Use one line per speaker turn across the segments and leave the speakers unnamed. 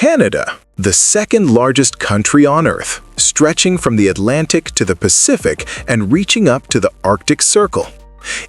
Canada, the second largest country on Earth, stretching from the Atlantic to the Pacific and reaching up to the Arctic Circle.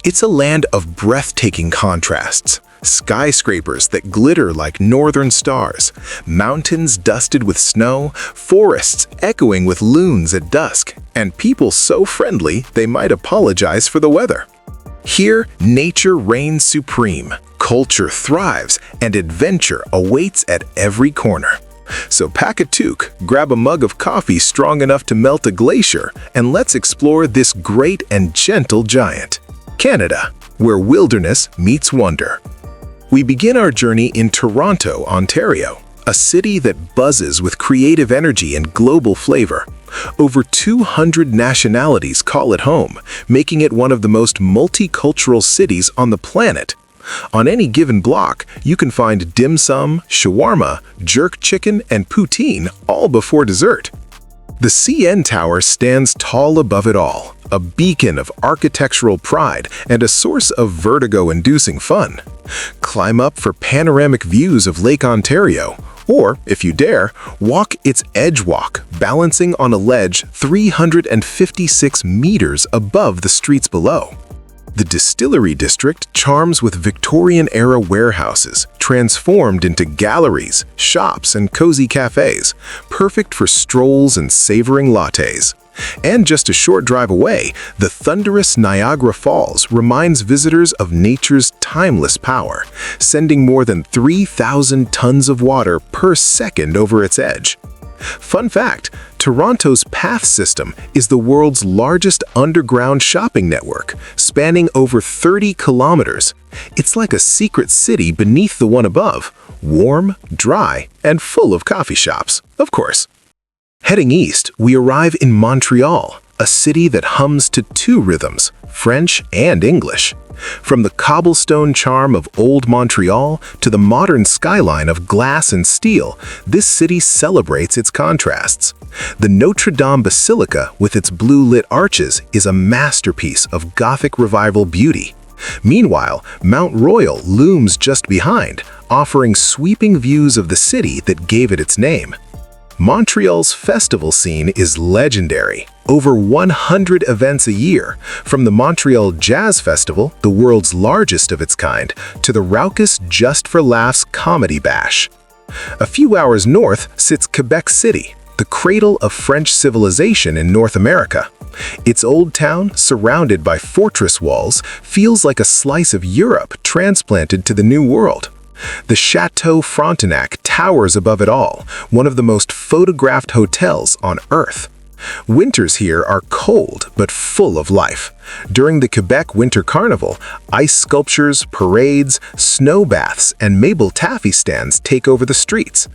It's a land of breathtaking contrasts. Skyscrapers that glitter like northern stars, mountains dusted with snow, forests echoing with loons at dusk, and people so friendly they might apologize for the weather. Here, nature reigns supreme, culture thrives, and adventure awaits at every corner. So pack a toque, grab a mug of coffee strong enough to melt a glacier, and let's explore this great and gentle giant, Canada, where wilderness meets wonder. We begin our journey in Toronto, Ontario, a city that buzzes with creative energy and global flavor. Over 200 nationalities call it home, making it one of the most multicultural cities on the planet. On any given block, you can find dim sum, shawarma, jerk chicken, and poutine, all before dessert. The CN Tower stands tall above it all, a beacon of architectural pride and a source of vertigo-inducing fun. Climb up for panoramic views of Lake Ontario, or, if you dare, walk its Edge Walk, balancing on a ledge 356 meters above the streets below. The Distillery District charms with Victorian-era warehouses, transformed into galleries, shops, and cozy cafes, perfect for strolls and savoring lattes. And just a short drive away, the thunderous Niagara Falls reminds visitors of nature's timeless power, sending more than 3,000 tons of water per second over its edge. Fun fact, Toronto's PATH system is the world's largest underground shopping network, spanning over 30 kilometers. It's like a secret city beneath the one above, warm, dry, and full of coffee shops, of course. Heading east, we arrive in Montreal, a city that hums to two rhythms, French and English. From the cobblestone charm of old Montreal to the modern skyline of glass and steel, this city celebrates its contrasts. The Notre Dame Basilica, with its blue-lit arches, is a masterpiece of Gothic Revival beauty. Meanwhile, Mount Royal looms just behind, offering sweeping views of the city that gave it its name. Montreal's festival scene is legendary. Over 100 events a year, from the Montreal Jazz Festival, the world's largest of its kind, to the raucous Just for Laughs Comedy Bash. A few hours north sits Quebec City, the cradle of French civilization in North America. Its old town, surrounded by fortress walls, feels like a slice of Europe transplanted to the New World. The Chateau Frontenac towers above it all, one of the most photographed hotels on Earth. Winters here are cold but full of life. During the Quebec Winter Carnival, ice sculptures, parades, snow baths, and maple taffy stands take over the streets.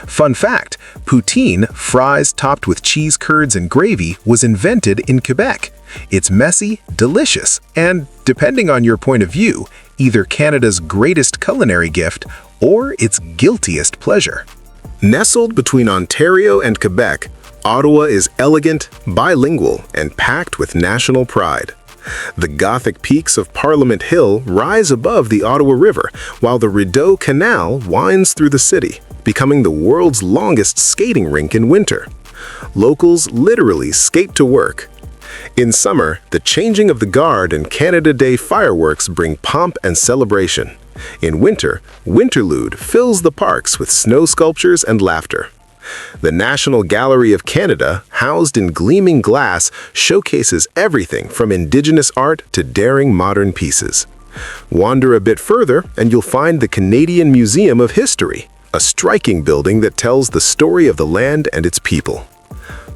Fun fact, poutine, fries topped with cheese curds and gravy, was invented in Quebec. It's messy, delicious, and, depending on your point of view, either Canada's greatest culinary gift or its guiltiest pleasure. Nestled between Ontario and Quebec, Ottawa is elegant, bilingual, and packed with national pride. The Gothic peaks of Parliament Hill rise above the Ottawa River, while the Rideau Canal winds through the city, becoming the world's longest skating rink in winter. Locals literally skate to work. In summer, the changing of the guard and Canada Day fireworks bring pomp and celebration. In winter, Winterlude fills the parks with snow sculptures and laughter. The National Gallery of Canada, housed in gleaming glass, showcases everything from Indigenous art to daring modern pieces. Wander a bit further and you'll find the Canadian Museum of History, a striking building that tells the story of the land and its people.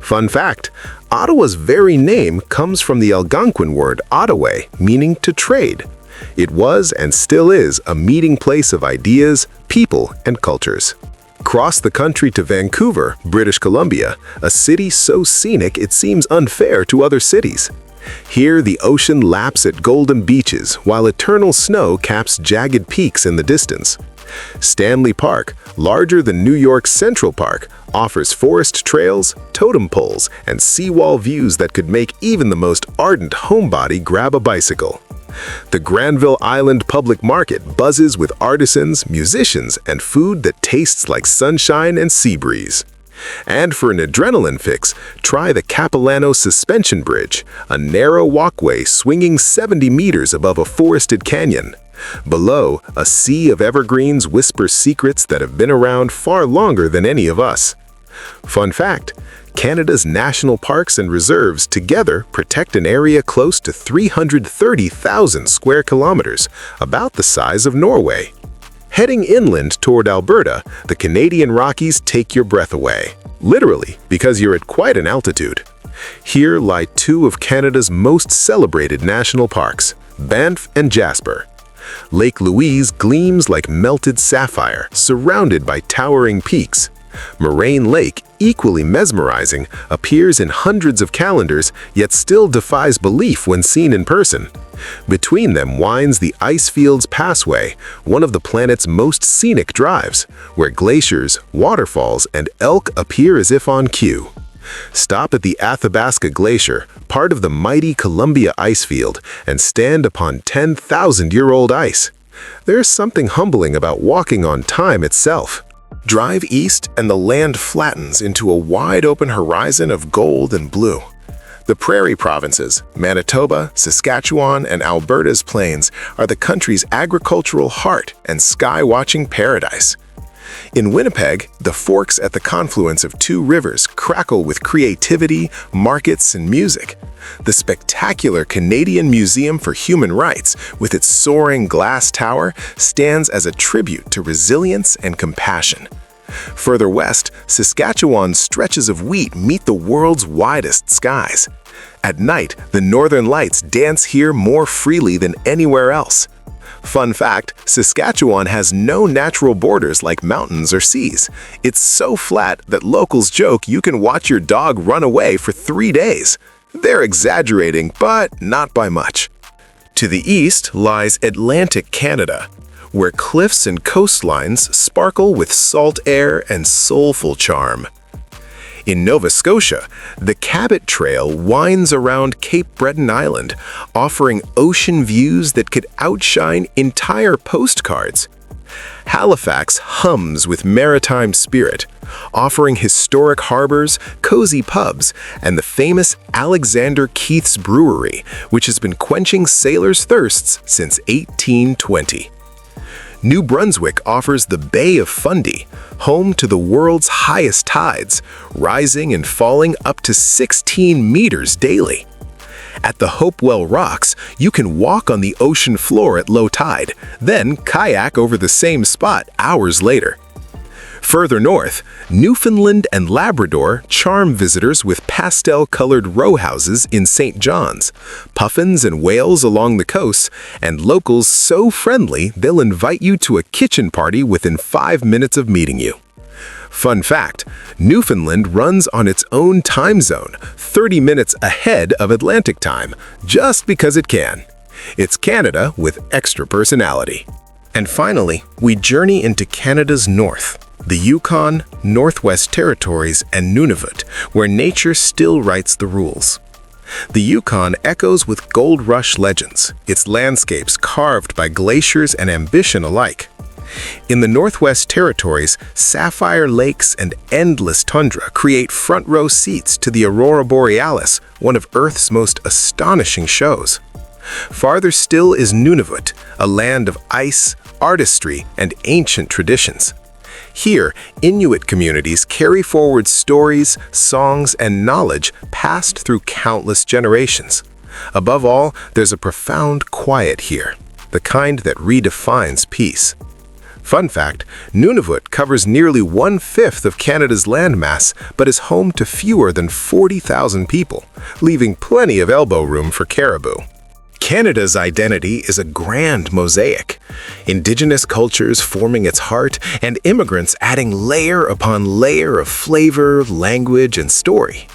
Fun fact, Ottawa's very name comes from the Algonquin word Ottaway, meaning to trade. It was and still is a meeting place of ideas, people, and cultures. Cross the country to Vancouver, British Columbia, a city so scenic it seems unfair to other cities. Here, the ocean laps at golden beaches, while eternal snow caps jagged peaks in the distance. Stanley Park, larger than New York's Central Park, offers forest trails, totem poles, and seawall views that could make even the most ardent homebody grab a bicycle. The Granville Island Public Market buzzes with artisans, musicians, and food that tastes like sunshine and sea breeze. And for an adrenaline fix, try the Capilano Suspension Bridge, a narrow walkway swinging 70 meters above a forested canyon. Below, a sea of evergreens whispers secrets that have been around far longer than any of us. Fun fact, Canada's national parks and reserves together protect an area close to 330,000 square kilometers, about the size of Norway. Heading inland toward Alberta, the Canadian Rockies take your breath away, literally, because you're at quite an altitude. Here lie two of Canada's most celebrated national parks, Banff and Jasper. Lake Louise gleams like melted sapphire, surrounded by towering peaks. Moraine Lake, equally mesmerizing, appears in hundreds of calendars, yet still defies belief when seen in person. Between them winds the Icefields Passway, one of the planet's most scenic drives, where glaciers, waterfalls, and elk appear as if on cue. Stop at the Athabasca Glacier, part of the mighty Columbia Icefield, and stand upon 10,000-year-old ice. There's something humbling about walking on time itself. Drive east and the land flattens into a wide-open horizon of gold and blue. The prairie provinces, Manitoba, Saskatchewan, and Alberta's plains, are the country's agricultural heart and sky-watching paradise. In Winnipeg, the forks at the confluence of two rivers crackle with creativity, markets, and music. The spectacular Canadian Museum for Human Rights, with its soaring glass tower, stands as a tribute to resilience and compassion. Further west, Saskatchewan's stretches of wheat meet the world's widest skies. At night, the Northern Lights dance here more freely than anywhere else. Fun fact, Saskatchewan has no natural borders like mountains or seas. It's so flat that locals joke you can watch your dog run away for 3 days. They're exaggerating, but not by much. To the east lies Atlantic Canada, where cliffs and coastlines sparkle with salt air and soulful charm. In Nova Scotia, the Cabot Trail winds around Cape Breton Island, offering ocean views that could outshine entire postcards. Halifax hums with maritime spirit, offering historic harbors, cozy pubs, and the famous Alexander Keith's Brewery, which has been quenching sailors' thirsts since 1820. New Brunswick offers the Bay of Fundy, home to the world's highest tides, rising and falling up to 16 meters daily. At the Hopewell Rocks, you can walk on the ocean floor at low tide, then kayak over the same spot hours later. Further north, Newfoundland and Labrador charm visitors with pastel-colored row houses in St. John's, puffins and whales along the coast, and locals so friendly they'll invite you to a kitchen party within 5 minutes of meeting you. Fun fact, Newfoundland runs on its own time zone, 30 minutes ahead of Atlantic time, just because it can. It's Canada with extra personality. And finally, we journey into Canada's north, the Yukon, Northwest Territories, and Nunavut, where nature still writes the rules. The Yukon echoes with gold rush legends, its landscapes carved by glaciers and ambition alike. In the Northwest Territories, sapphire lakes and endless tundra create front-row seats to the Aurora Borealis, one of Earth's most astonishing shows. Farther still is Nunavut, a land of ice, artistry, and ancient traditions. Here, Inuit communities carry forward stories, songs, and knowledge passed through countless generations. Above all, there's a profound quiet here, the kind that redefines peace. Fun fact, Nunavut covers nearly 1/5 of Canada's landmass, but is home to fewer than 40,000 people, leaving plenty of elbow room for caribou. Canada's identity is a grand mosaic, Indigenous cultures forming its heart and immigrants adding layer upon layer of flavor, language, and story.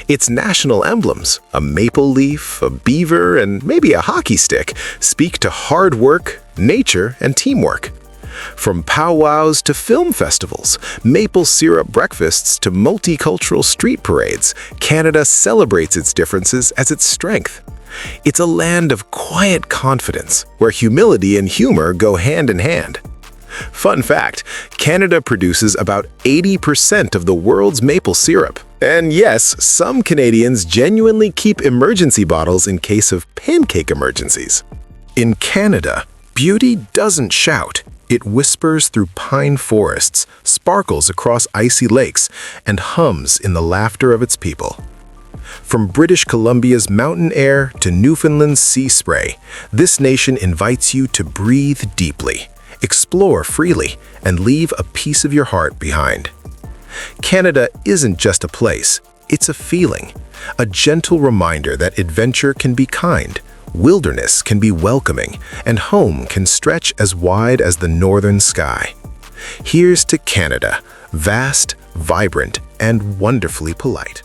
Its national emblems, a maple leaf, a beaver, and maybe a hockey stick, speak to hard work, nature, and teamwork. From powwows to film festivals, maple syrup breakfasts to multicultural street parades, Canada celebrates its differences as its strength. It's a land of quiet confidence, where humility and humor go hand in hand. Fun fact, Canada produces about 80% of the world's maple syrup. And yes, some Canadians genuinely keep emergency bottles in case of pancake emergencies. In Canada, beauty doesn't shout. It whispers through pine forests, sparkles across icy lakes, and hums in the laughter of its people. From British Columbia's mountain air to Newfoundland's sea spray, this nation invites you to breathe deeply, explore freely, and leave a piece of your heart behind. Canada isn't just a place, it's a feeling, a gentle reminder that adventure can be kind, wilderness can be welcoming, and home can stretch as wide as the northern sky. Here's to Canada, vast, vibrant, and wonderfully polite.